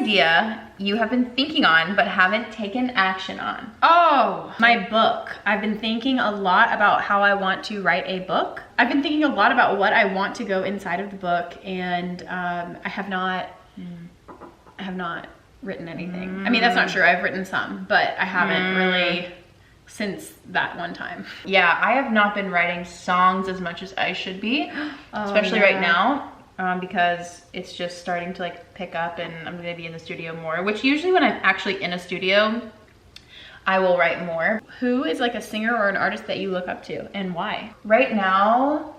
idea you have been thinking on but haven't taken action on? Oh, my book. I've been thinking a lot about how I want to write a book. I've been thinking a lot about what I want to go inside of the book, and I have not written anything. I mean, that's not true. I've written some, but I haven't really since that one time. Yeah, I have not been writing songs as much as I should be, especially right now, because it's just starting to like pick up, and I'm gonna be in the studio more, which usually when I'm actually in a studio, I will write more. Who is like a singer or an artist that you look up to, and why? Right now,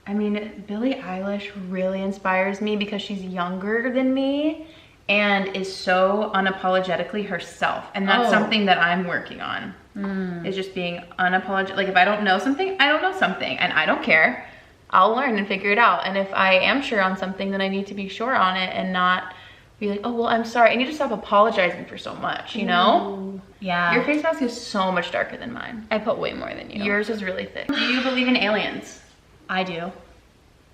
I mean, Billie Eilish really inspires me because she's younger than me and is so unapologetically herself. And that's something that I'm working on, is just being unapologetic. Like if I don't know something, I don't know something, and I don't care. I'll learn and figure it out. And if I am sure on something, then I need to be sure on it and not be like, oh, well, I'm sorry. I need to stop apologizing for so much, you know? Yeah. Your face mask is so much darker than mine. I put way more than you. Yours is really thick. Do you believe in aliens? I do.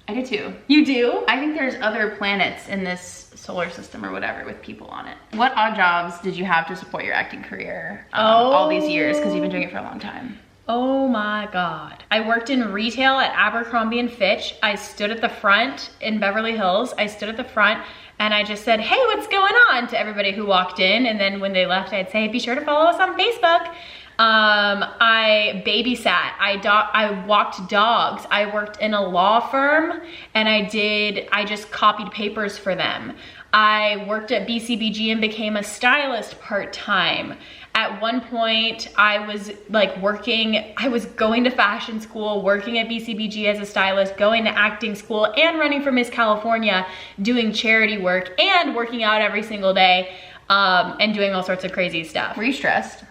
I do too. You do? I think there's other planets in this solar system or whatever with people on it. What odd jobs did you have to support your acting career all these years? Because you've been doing it for a long time. Oh my God. I worked in retail at Abercrombie & Fitch. I stood at the front in Beverly Hills. I stood at the front and I just said, hey, what's going on, to everybody who walked in. And then when they left, I'd say, be sure to follow us on Facebook. I babysat, I walked dogs, I worked in a law firm, and I just copied papers for them. I worked at BCBG and became a stylist part-time. At one point, I was like I was going to fashion school, working at BCBG as a stylist, going to acting school, and running for Miss California, doing charity work, and working out every single day, and doing all sorts of crazy stuff. Were you stressed?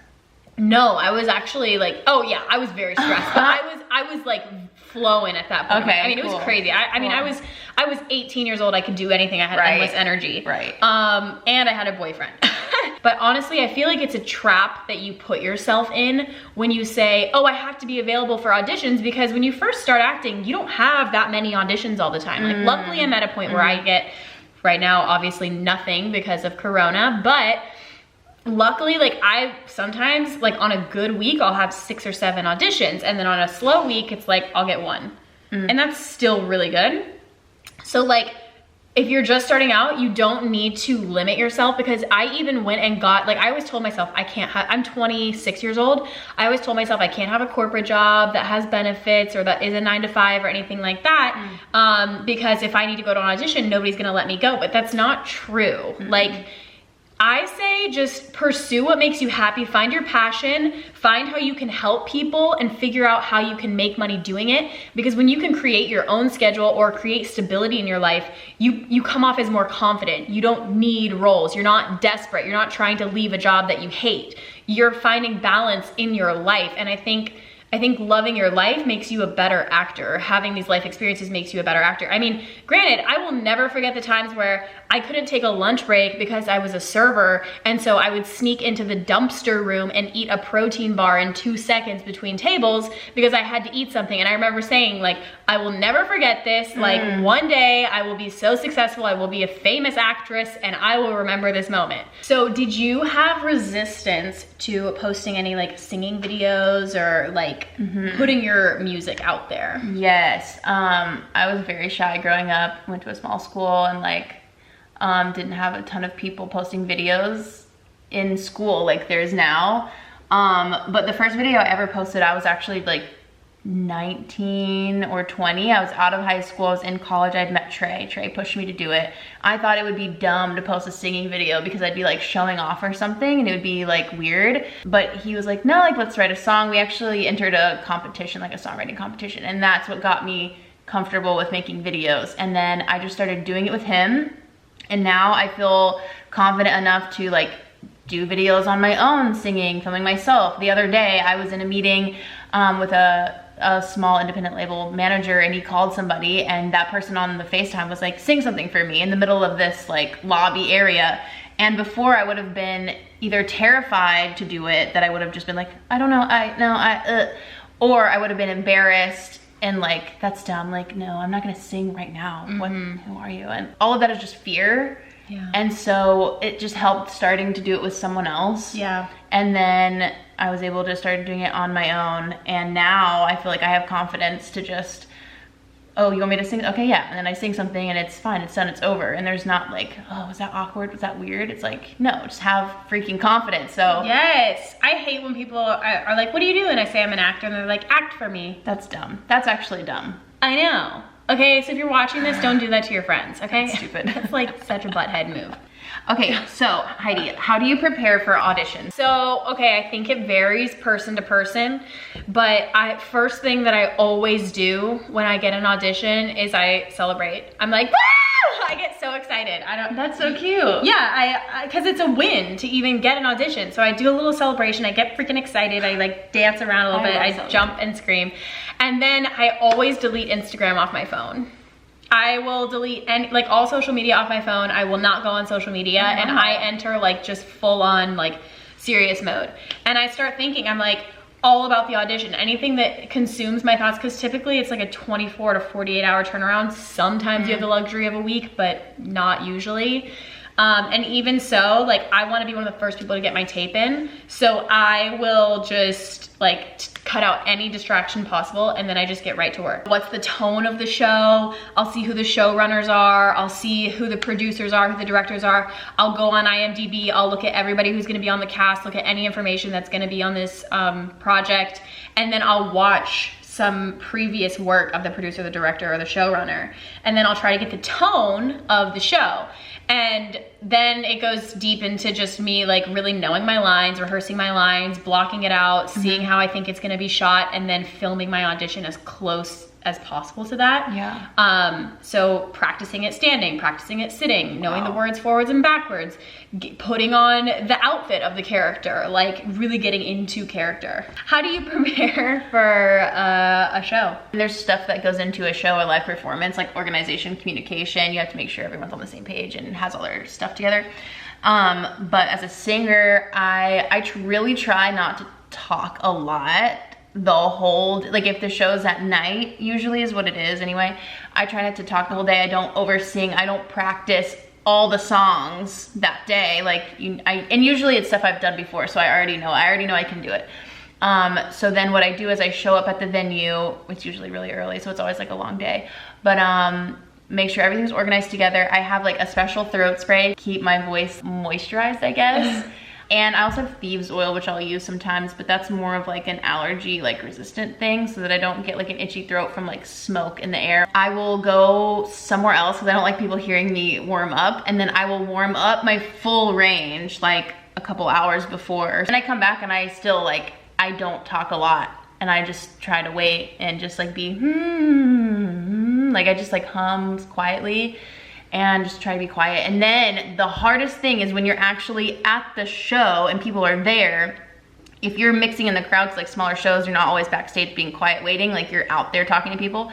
No, I was actually like, oh yeah, I was very stressed, but I was like flowing at that point. Okay, I mean, it was crazy. I mean, I was 18 years old. I could do anything. I had endless energy. Right. And I had a boyfriend. But honestly, I feel like it's a trap that you put yourself in when you say, oh, I have to be available for auditions, because when you first start acting, you don't have that many auditions all the time. Like, luckily I'm at a point where I get, right now, obviously nothing because of Corona, but luckily, like I sometimes, like on a good week, I'll have 6 or 7 auditions, and then on a slow week, it's like I'll get 1. And that's still really good. So like, if you're just starting out, you don't need to limit yourself, because I even went and got, like I always told myself I'm 26 years old. I always told myself I can't have a corporate job that has benefits or that is a 9-to-5 or anything like that, because if I need to go to an audition, nobody's gonna let me go. But that's not true. Like, I say just pursue what makes you happy, find your passion, find how you can help people, and figure out how you can make money doing it. Because when you can create your own schedule or create stability in your life, you come off as more confident. You don't need roles, you're not desperate, you're not trying to leave a job that you hate. You're finding balance in your life, and I think loving your life makes you a better actor. Having these life experiences makes you a better actor. I mean, granted, I will never forget the times where I couldn't take a lunch break because I was a server, and so I would sneak into the dumpster room and eat a protein bar in 2 seconds between tables because I had to eat something. And I remember saying, like, I will never forget this. Like, one day I will be so successful, I will be a famous actress, and I will remember this moment. So did you have resistance to posting any like singing videos or like putting your music out there? Yes, I was very shy growing up, went to a small school, and like didn't have a ton of people posting videos in school like there's now. But the first video I ever posted, I was actually like 19 or 20. I was out of high school, I was in college, I'd met Trey. Trey pushed me to do it. I thought it would be dumb to post a singing video because I'd be like showing off or something and it would be like weird. But he was like, no, like let's write a song. We actually entered a competition, like a songwriting competition, and that's what got me comfortable with making videos. And then I just started doing it with him, and now I feel confident enough to like do videos on my own, singing, filming myself. The other day I was in a meeting with a small independent label manager, and he called somebody, and that person on the FaceTime was like, sing something for me in the middle of this like lobby area. And before I would have been either terrified to do it, that I would have just been like, I don't know, or I would have been embarrassed and like, that's dumb, like, no, I'm not gonna sing right now. Who are you? And all of that is just fear. Yeah. And so it just helped starting to do it with someone else. Yeah. And then I was able to start doing it on my own. And now I feel like I have confidence to just, oh, you want me to sing? Okay, yeah. And then I sing something and it's fine, it's done, it's over. And there's not like, oh, was that awkward? Was that weird? It's like, no, just have freaking confidence. So yes, I hate when people are like, what do you do? And I say I'm an actor and they're like, act for me. that's dumb. That's actually dumb. I know. Okay, so if you're watching this, don't do that to your friends, okay? That's stupid. That's like such a butthead move. Okay, so Heidi, how do you prepare for auditions? So, okay, I think it varies person to person, but first thing that I always do when I get an audition is I celebrate. I'm like, woo! I get so excited. That's so cute. Yeah, because it's a win to even get an audition. So I do a little celebration. I get freaking excited. I like dance around a little bit. I jump and scream. And then I always delete Instagram off my phone. I will delete like all social media off my phone. I will not go on social media, and I enter like just full on like serious mode. And I start thinking, I'm like all about the audition. Anything that consumes my thoughts, because typically it's like a 24 to 48 hour turnaround. Sometimes you have the luxury of a week, but not usually. And even so, like I want to be one of the first people to get my tape in. So I will just like cut out any distraction possible, and then I just get right to work. What's the tone of the show? I'll see who the showrunners are. I'll see who the producers are, who the directors are. I'll go on IMDb. I'll look at everybody who's gonna be on the cast, look at any information that's gonna be on this project, and then I'll watch some previous work of the producer, the director, or the showrunner. And then I'll try to get the tone of the show. And then it goes deep into just me like really knowing my lines, rehearsing my lines, blocking it out, seeing how I think it's gonna be shot, and then filming my audition as close as possible to that. Yeah. So practicing it standing, practicing it sitting, knowing the words forwards and backwards, putting on the outfit of the character, like really getting into character. How do you prepare for a show? There's stuff that goes into a show, a live performance, like organization, communication. You have to make sure everyone's on the same page and has all their stuff together. But as a singer, I really try not to talk a lot the whole, like if the show's at night, usually is what it is anyway, I try not to talk the whole day. I don't over sing. I don't practice all the songs that day. Like and usually it's stuff I've done before, so I already know I can do it. So then what I do is I show up at the venue. It's usually really early, so it's always like a long day, but make sure everything's organized together. I have like a special throat spray to keep my voice moisturized, I guess. And I also have thieves oil, which I'll use sometimes, but that's more of like an allergy, like resistant thing, so that I don't get like an itchy throat from like smoke in the air. I will go somewhere else because I don't like people hearing me warm up. And then I will warm up my full range like a couple hours before. And I come back and I still like, I don't talk a lot. And I just try to wait and just like be, like I just like hums quietly and just try to be quiet. And then the hardest thing is when you're actually at the show and people are there, if you're mixing in the crowds, like smaller shows, you're not always backstage being quiet waiting, like you're out there talking to people.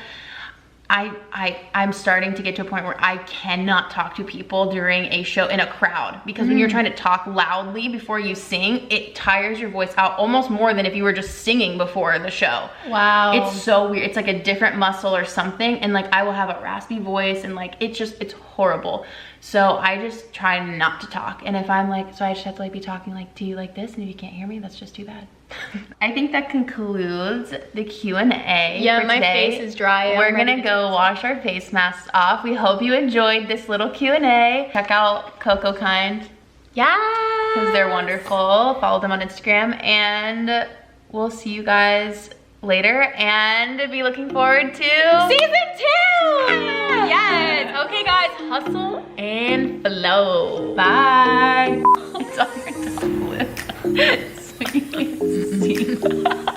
I'm starting to get to a point where I cannot talk to people during a show in a crowd, because when you're trying to talk loudly before you sing, it tires your voice out almost more than if you were just singing before the show. Wow. It's so weird. It's like a different muscle or something, and like I will have a raspy voice and like it's horrible. So I just try not to talk. And if I'm like, so I just have to like be talking like to you like this, and if you can't hear me, that's just too bad. I think that concludes the Q&A. Yeah, for my today. face is dry. We're gonna go wash our face masks off. We hope you enjoyed this little Q&A. Check out Cocokind. Yeah. Because they're wonderful. Follow them on Instagram, and we'll see you guys later, and be looking forward to Season 2! Yes! Okay guys, hustle and flow. Bye. It's on your top lip. So you can see.